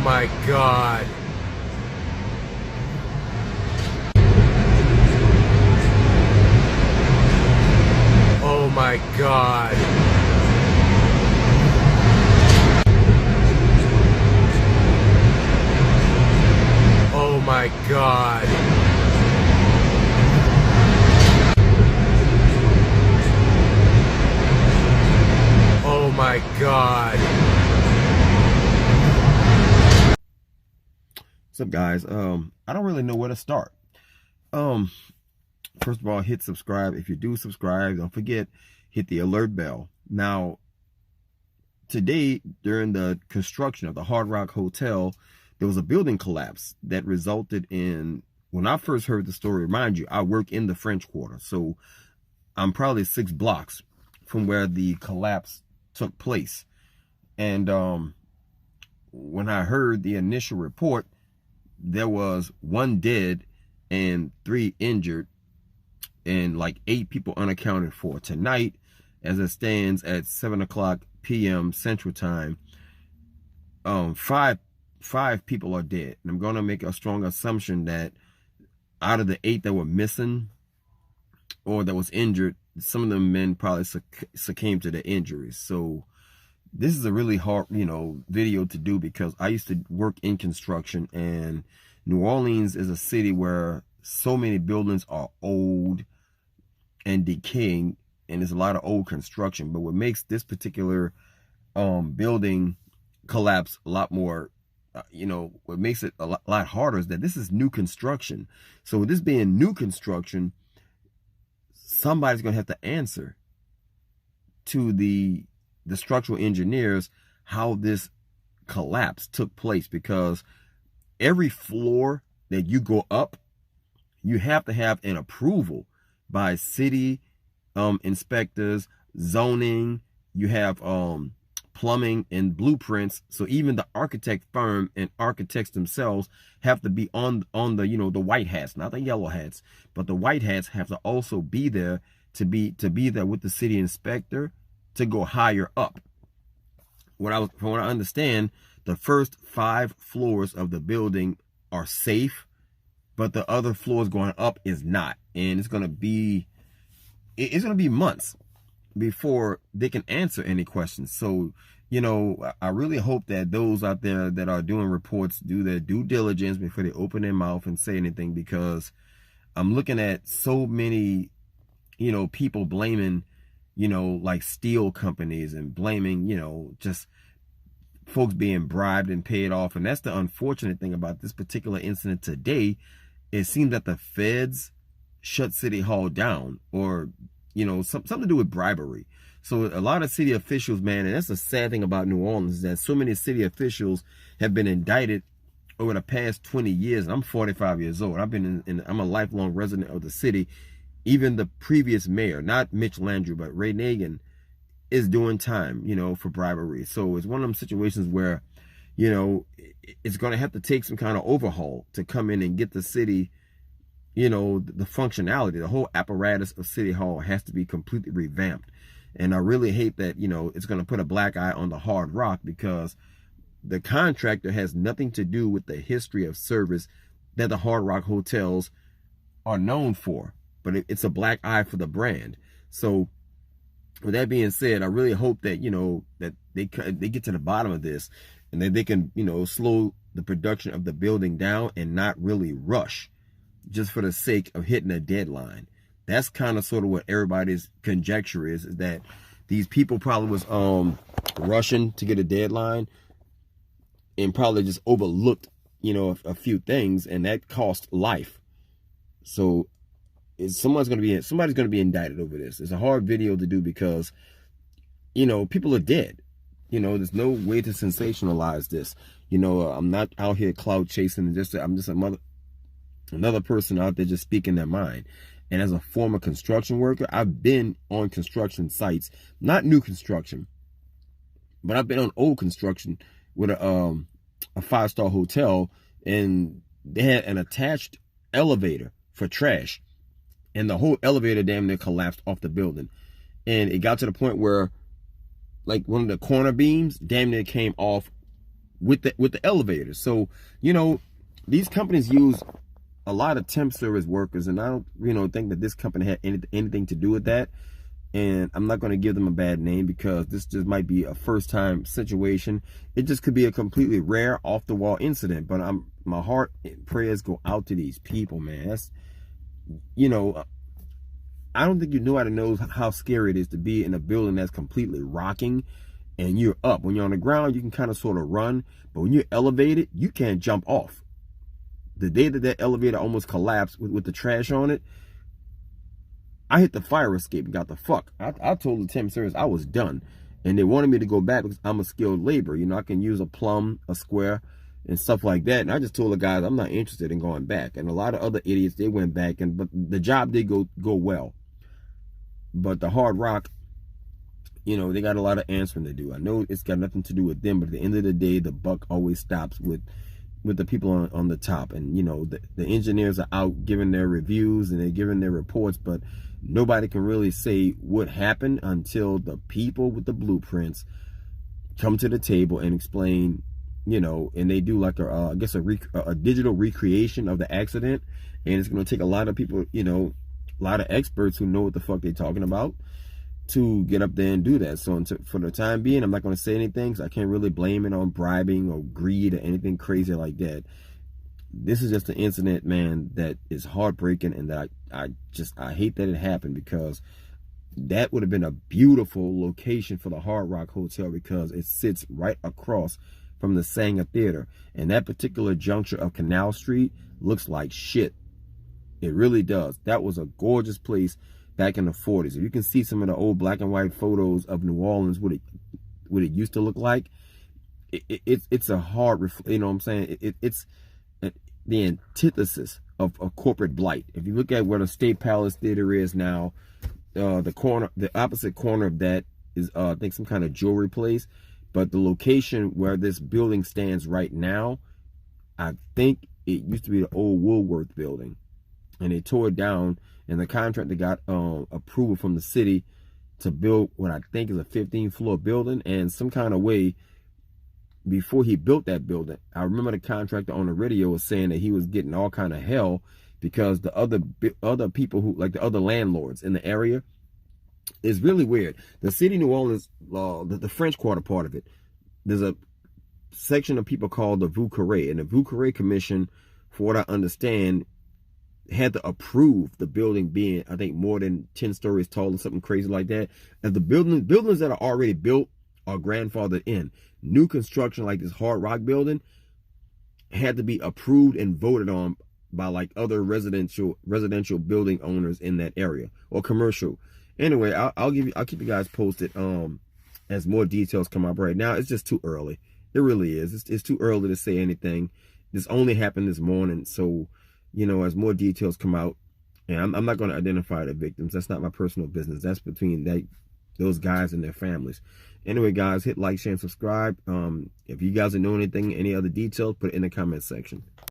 my God. Oh my God. Oh my God. Oh my God. What's up, guys? I don't really know where to start. First of all, hit subscribe. If you do subscribe, don't forget, hit the alert bell. Now, today, during the construction of the Hard Rock Hotel, there was a building collapse that resulted in, when I first heard the story, mind you, I work in the French Quarter, so I'm probably 6 blocks from where the collapse took place. And when I heard the initial report, there was 1 dead and 3 injured, and like 8 people unaccounted for. Tonight, as it stands at 7:00 p.m. Central Time, five people are dead. And I'm going to make a strong assumption that out of the 8 that were missing or that was injured, some of them men probably succumbed to their injuries. So this is a really hard, video to do, because I used to work in construction, and New Orleans is a city where so many buildings are old and decaying, and there's a lot of old construction. But what makes this particular building collapse a lot more, what makes it a lot harder is that this is new construction. So with this being new construction, somebody's going to have to answer to the structural engineers how this collapse took place, because every floor that you go up, you have to have an approval by city inspectors, zoning. You have plumbing and blueprints. So even the architect firm and architects themselves have to be on the the white hats, not the yellow hats, but the white hats have to also be there to be there with the city inspector to go higher up. From what I understand, the first 5 floors of the building are safe, but the other floors going up is not. And it's going to be months before they can answer any questions. So, I really hope that those out there that are doing reports do their due diligence before they open their mouth and say anything, because I'm looking at so many, people blaming, like steel companies, and blaming, just folks being bribed and paid off. And that's the unfortunate thing about this particular incident today. It seems that the feds shut City Hall down, or, something to do with bribery. So a lot of city officials, man, and that's the sad thing about New Orleans, is that so many city officials have been indicted over the past 20 years. And I'm 45 years old. I've been I'm a lifelong resident of the city. Even the previous mayor, not Mitch Landrieu, but Ray Nagin, is doing time, for bribery. So it's one of them situations where, it's going to have to take some kind of overhaul to come in and get the city, the functionality. The whole apparatus of City Hall has to be completely revamped. And I really hate that, it's going to put a black eye on the Hard Rock, because the contractor has nothing to do with the history of service that the Hard Rock hotels are known for. But it's a black eye for the brand. So with that being said, I really hope that, that they get to the bottom of this, and that they can, slow the production of the building down and not really rush just for the sake of hitting a deadline. That's kind of sort of what everybody's conjecture is that these people probably was rushing to get a deadline and probably just overlooked, a few things, and that cost life. So somebody's going to be indicted over this. It's a hard video to do because, people are dead. There's no way to sensationalize this. I'm not out here cloud chasing. I'm just another person out there just speaking their mind. And as a former construction worker, I've been on construction sites, not new construction, but I've been on old construction with a 5-star hotel, and they had an attached elevator for trash, and the whole elevator damn near collapsed off the building. And it got to the point where, like, one of the corner beams damn near came off with the elevators. So, you know, these companies use a lot of temp service workers, and I don't, you know, think that this company had anything to do with that. And I'm not going to give them a bad name because this just might be a first time situation. It just could be a completely rare off the wall incident. But my heart and prayers go out to these people, man. That's, you know, I don't think nobody knows how scary it is to be in a building that's completely rocking and you're up. When you're on the ground, you can kind of sort of run, but when you're elevated, you can't jump off. The day that elevator almost collapsed with the trash on it, I hit the fire escape and got the fuck. I told the temp service I was done. And they wanted me to go back because I'm a skilled laborer. You know, I can use a plumb, a square, and stuff like that. And I just told the guys I'm not interested in going back. And a lot of other idiots, they went back. But the job did go well. But the Hard Rock, you know, they got a lot of answering to do. I know it's got nothing to do with them. But at the end of the day, the buck always stops with the people on the top. And, you know, the engineers are out giving their reviews and they're giving their reports. But nobody can really say what happened until the people with the blueprints come to the table and explain, you know, and they do like I guess a digital recreation of the accident. And it's going to take a lot of people, you know, a lot of experts who know what the fuck they're talking about to get up there and do that. So for the time being, I'm not going to say anything because I can't really blame it on bribing or greed or anything crazy like that. This is just an incident, man, that is heartbreaking, and that I hate that it happened, because that would have been a beautiful location for the Hard Rock Hotel because it sits right across from the Sanger Theater. And that particular juncture of Canal Street looks like shit. It really does. That was a gorgeous place back in the 40s. If you can see some of the old black and white photos of New Orleans, what it used to look like, it's a hard, you know what I'm saying? It's the antithesis of a corporate blight. If you look at where the State Palace Theater is now, the opposite corner of that is I think some kind of jewelry place. But the location where this building stands right now, I think it used to be the old Woolworth building, and they tore it down. And the contractor got approval from the city to build what I think is a 15-floor building. And some kind of way, before he built that building, I remember the contractor on the radio was saying that he was getting all kind of hell because the other people who, like the other landlords in the area, is really weird. The city of New Orleans, the French Quarter part of it, there's a section of people called the Vieux Carré, and the Vieux Carré Commission, for what I understand, had to approve the building being, I think, more than 10 stories tall or something crazy like that. And the buildings that are already built are grandfathered in. New construction like this Hard Rock building had to be approved and voted on by like other residential building owners in that area, or commercial. Anyway, I'll keep you guys posted as more details come up. Right now, it's just too early. It really is. It's too early to say anything. This only happened this morning, so, you know, as more details come out, and I'm not going to identify the victims. That's not my personal business. That's between those guys and their families. Anyway, guys, hit like, share, and subscribe. If you guys know anything, any other details, put it in the comment section.